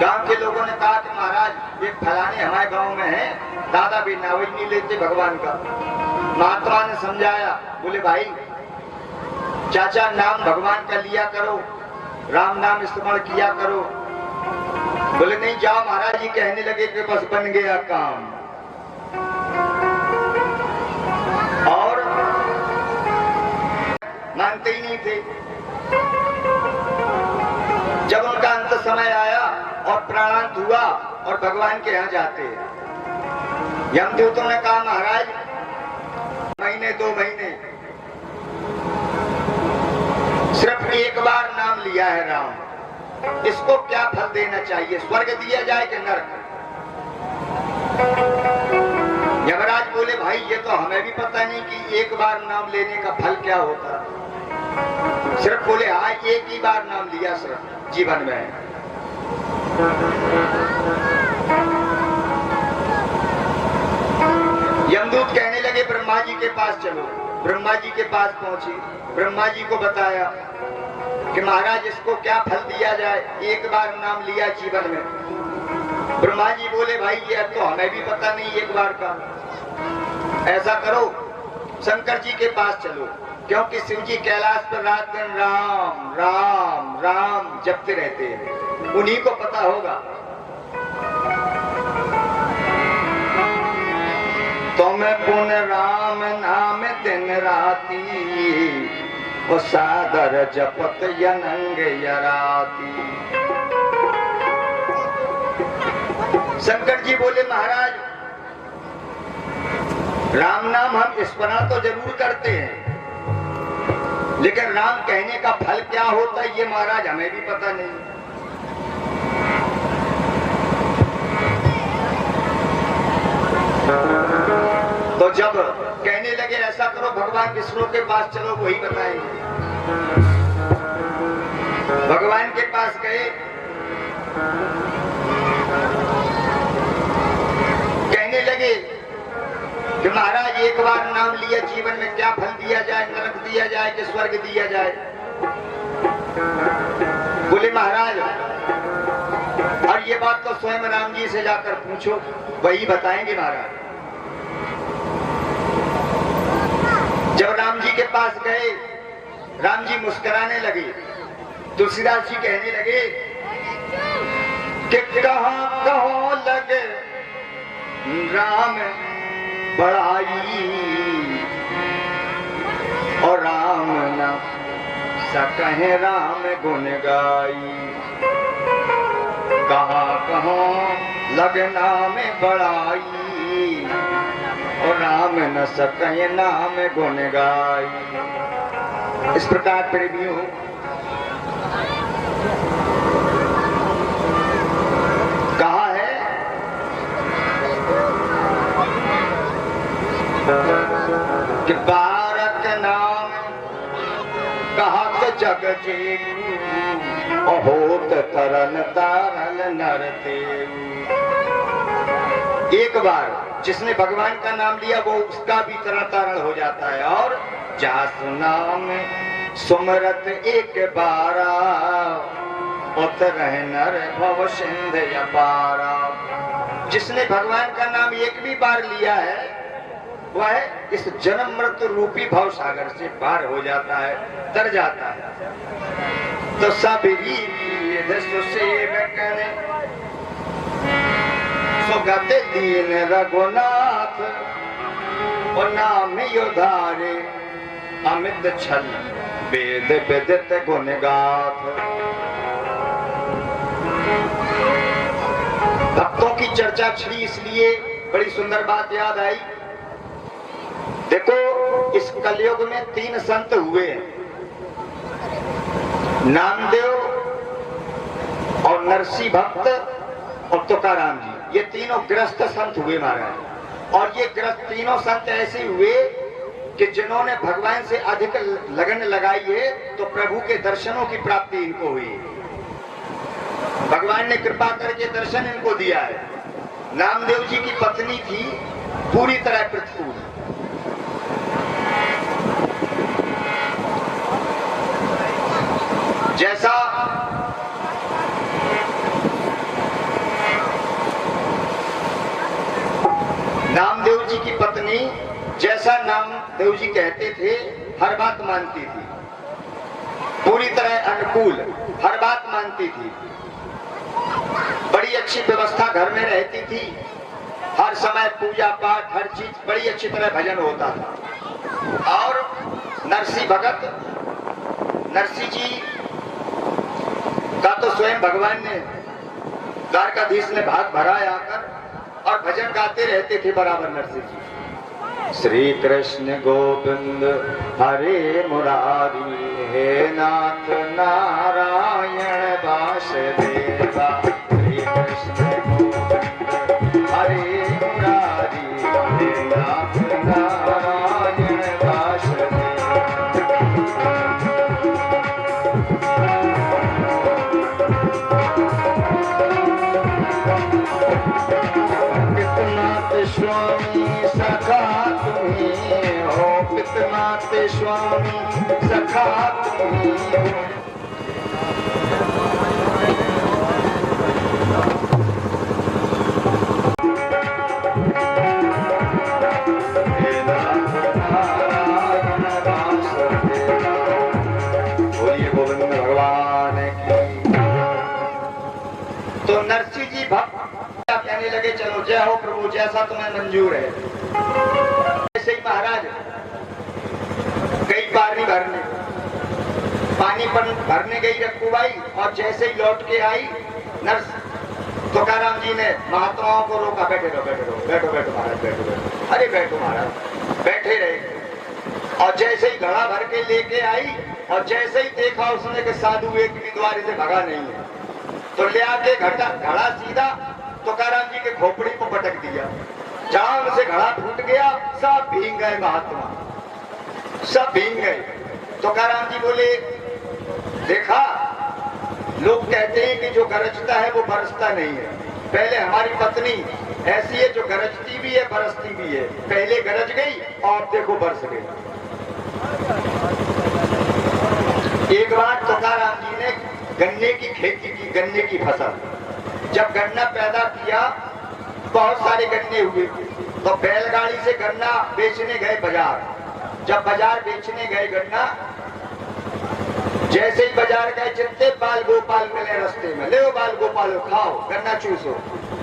गांव के लोगों ने कहा कि महाराज एक फलाने हमारे गांव में है, दादा भी नाम नहीं लेते भगवान का। महात्मा ने समझाया, बोले भाई चाचा नाम भगवान का लिया करो, राम नाम स्मरण किया करो। बोले नहीं, जाओ महाराज जी कहने लगे कि बस बन गया काम। और मानते ही नहीं थे। जब उनका अंत समय आया और प्राणांत हुआ और भगवान के यहाँ जाते, यमदूतों ने कहा महाराज महीने 2 महीने सिर्फ एक बार नाम लिया है राम, इसको क्या फल देना चाहिए, स्वर्ग दिया जाए कि नरक? यमराज बोले भाई ये तो हमें भी पता नहीं कि एक बार नाम लेने का फल क्या होता। सिर्फ बोले हाँ एक ही बार नाम लिया सिर्फ जीवन में। यमदूत कहने लगे ब्रह्मा जी के पास चलो। ब्रह्मा जी के पास पहुंचे, ब्रह्मा जी को बताया कि महाराज इसको क्या फल दिया जाए, एक बार नाम लिया जीवन में। ब्रह्मा जी बोले भाई ये तो हमें भी पता नहीं एक बार का। ऐसा करो शंकर जी के पास चलो, क्योंकि शिव जी कैलाश पर रात दिन राम राम राम जपते रहते हैं, उन्हीं को पता होगा। तुम्हें पुन राम नाम दिन राती, और सादर जपत यनंग यराती। शंकर जी बोले महाराज राम नाम हम स्मरण तो जरूर करते हैं, लेकिन राम कहने का फल क्या होता है ये महाराज हमें भी पता नहीं। तो जब कहने लगे ऐसा करो भगवान विष्णु के पास चलो, वही बताएंगे। भगवान के पास गए, कहने लगे कि महाराज एक बार नाम लिया जीवन में क्या फल दिया जाए, नरक दिया जाए कि स्वर्ग दिया जाए? बोले महाराज और ये बात तो स्वयं राम जी से जाकर पूछो, वही बताएंगे महाराज। जब राम जी के पास गए, राम जी मुस्कुराने लगे। तुलसीदास जी कहने लगे कि कहाँ कहो लगे राम बड़ाई, और राम न सकहे राम गुण गाई। कहाँ कहो लगे नाम बड़ाई, और राम न सके नाम गुण गाई। इस प्रकार प्रेमियों कहा है कि बारक नाम कहत जग जीव, होत तरन तारन नर देव। एक बार जिसने भगवान का नाम लिया वो उसका भी तरह तारण हो जाता है। और जास नाम सुमरत एक बारा, उतर नर भव सिंध अपारा। जिसने भगवान का नाम एक भी बार लिया है वह इस जन्म मृत्यु रूपी भव सागर से पार हो जाता है, तर जाता है। तो सभी सुगत दीन रघुनाथ, और नाम योधारे अमित छल वेद विदित गुण गाथ। भक्तों की चर्चा छिड़ी इसलिए बड़ी सुंदर बात याद आई। देखो इस कलयुग में 3 संत हुए, नामदेव और नरसी भक्त और तुकाराम जी, ये तीनों गृहस्थ संत हुए महाराज। और ये गृहस्थ तीनों संत ऐसे हुए कि जिन्होंने भगवान से अधिक लगन लगाई है तो प्रभु के दर्शनों की प्राप्ति इनको हुई। भगवान ने कृपा करके दर्शन इनको दिया है। नामदेव जी की पत्नी थी पूरी तरह प्रतिकूल। जैसा नामदेव जी की पत्नी, जैसा नामदेव जी कहते थे हर बात मानती थी, पूरी तरह अनुकूल, हर बात मानती थी, बड़ी अच्छी व्यवस्था घर में रहती थी, हर समय पूजा पाठ हर चीज बड़ी अच्छी तरह भजन होता था। और नरसी भगत, नरसी जी का तो स्वयं भगवान ने, द्वारकाधीश ने भाग भरा आकर और भजन गाते रहते थे बराबर नरसी जी। श्री कृष्ण गोविंद हरे मुरारी, हे नाथ नारायण वासुदेवा। श्री कृष्ण गोविंद हरे मुरारी, हे नाथ नारायण वासुदेवा। पितनाथ स्वामी सखा तुम्हें हो, पितनाथ स्वामी सखा तुम्हें हो। बोलिए गोविंद भगवान की। तो नरसी जी भक्त कहने लगे चलो जय हो प्रभु, जैसा तुम्हें मंजूर है। ऐसे ही महाराज गई पानी भरने, पानी भरने गई रखूबाई, और जैसे ही लौट के आई नर्स तुकाराम जी ने महात्माओं को रोका, बैठे रहो बैठे रहो, बैठो बैठो महाराज बैठो बैठो। अरे बैठो महाराज, बैठे रहे। और जैसे ही घड़ा भर के लेके आई और जैसे ही देखा उसने कि साधु एक भी द्वारे से भगा नहीं है, तो ले आके घड़ा सीधा तुकाराम जी के खोपड़ी को पटक दिया। जहां उनसे घड़ा फूट गया सब भीग गए महात्मा, सब भीग गए। तुकाराम जी बोले देखा, लोग कहते हैं कि जो गरजता है वो बरसता नहीं है। पहले हमारी पत्नी ऐसी है जो गरजती भी है बरसती भी है, पहले गरज गई और देखो बरस गई। एक बार तुकाराम जी ने गन्ने की खेती की, गन्ने की फसल, जब गन्ना पैदा किया बहुत सारे गन्ने हुए, तो बैलगाड़ी से गन्ना बेचने गए बाजार। जब बाजार बेचने गए गन्ना, जैसे ही बाजार गए जितने बाल गोपाल मिले रास्ते में, ले बाल गोपाल खाओ गन्ना चूसो,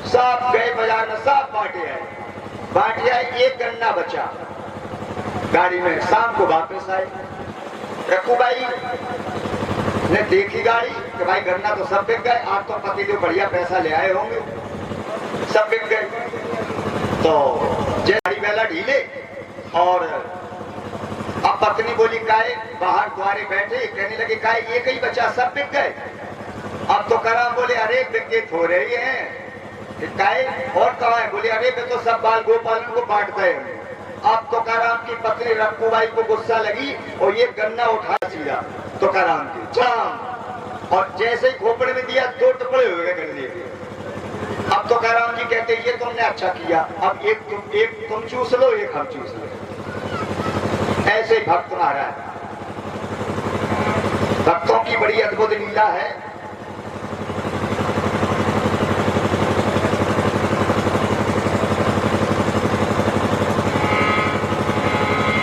सब गए बाजार में, सब बांटे आए, बांटे आए। एक गन्ना बचा गाड़ी में। शाम को वापस आए, रखूबाई ने देखी गाड़ी कि भाई गन्ना तो सब बिक गए, आप तो पति देव बढ़िया पैसा ले आए होंगे, सब बिक गए। तो गाड़ी वेला ढीले, और अब पत्नी बोली काहे, बाहर द्वारे बैठे कहने लगे काहे एक ही बचा, सब बिक गए। अब तो कराम बोले अरे बिके थोड़े ही हैं, काहे और कहा है, बोले अरे मैं तो सब बाल गोपालन को बांटते हैं। अब तो कराम की पत्नी रखूबाई को गुस्सा लगी और ये गन्ना उठा सीधा तो कराम की जाम, और जैसे ही खोपड़े में दिया दो टुकड़े हो गए गन्ने के। अब तो कराम जी कहते ये तुमने अच्छा किया, अब एक तुम चूस लो, एक हम चूस लो। ऐसे भक्त महाराज, भक्तों की बड़ी अद्भुत लीला है।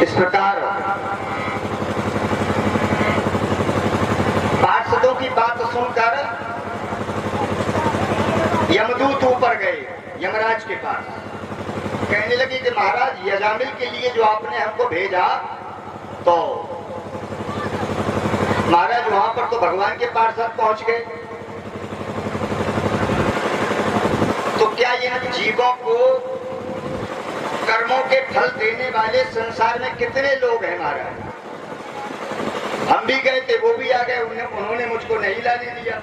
इस प्रकार पार्षदों की बात सुनकर यमदूत ऊपर गए यमराज के पास, कहने लगे कि महाराज यजामिल के लिए जो आपने हमको भेजा, तो महाराज वहां पर तो भगवान के पार्षद पहुंच गए, तो क्या यह जीवों को कर्मों के फल देने वाले संसार में कितने लोग हैं महाराज? हम भी गए थे, वो भी आ गए, उन्होंने मुझको नहीं लाने दिया।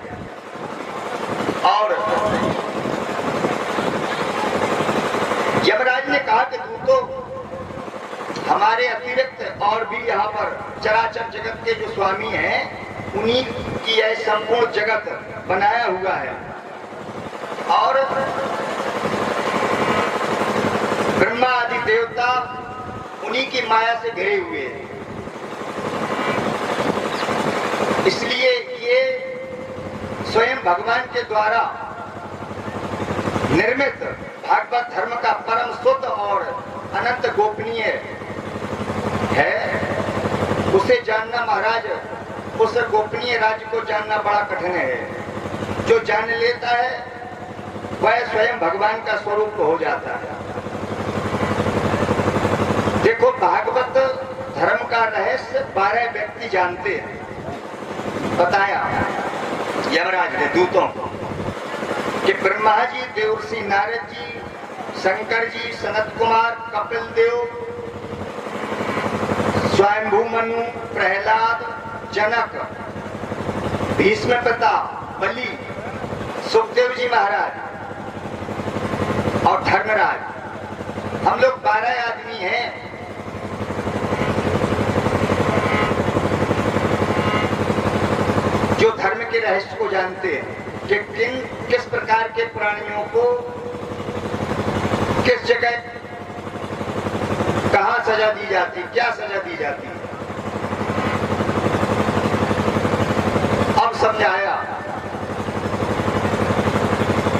और यमराज ने कहा कि तू तो हमारे अतिरिक्त और भी यहाँ पर चराचर जगत के जो स्वामी हैं उन्हीं की यह संपूर्ण जगत बनाया हुआ है और ब्रह्मा आदि देवता उन्हीं की माया से घिरे हुए हैं। इसलिए ये स्वयं भगवान के द्वारा निर्मित भागवत धर्म का परम शुद्ध और अनंत गोपनीय है। उसे जानना महाराज, उस गोपनीय राज्य को जानना बड़ा कठिन है। जो जान लेता है वह स्वयं भगवान का स्वरूप हो जाता है। देखो, भागवत धर्म का रहस्य 12 व्यक्ति जानते हैं। बताया यमराज ने दूतों को कि ब्रह्मा जी, देवर्षि नारद जी, शंकर जी, सनत कुमार, कपिल देव, स्वयंभू मनु, प्रहलाद, जनक, भीष्म पिता, बलि, सुखदेव जी महाराज और धर्मराज, हम लोग 12 आदमी हैं। जो धर्म के रहस्य को जानते हैं कि किस प्रकार के प्राणियों को किस जगह कहां सजा दी जाती, क्या सजा दी जाती। अब समझाया,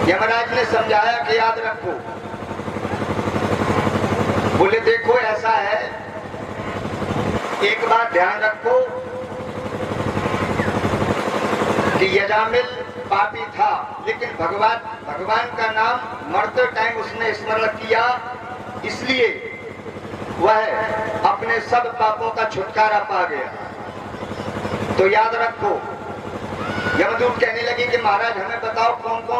यमराज ने समझाया कि याद रखो। बोले देखो ऐसा है, एक बात ध्यान रखो कि यजामिल पापी था, लेकिन भगवान का नाम मरते टाइम उसने स्मरण किया, इसलिए वह अपने सब पापों का छुटकारा पा गया। तो याद रखो। यमदूत कहने लगे कि महाराज हमें बताओ कौन कौन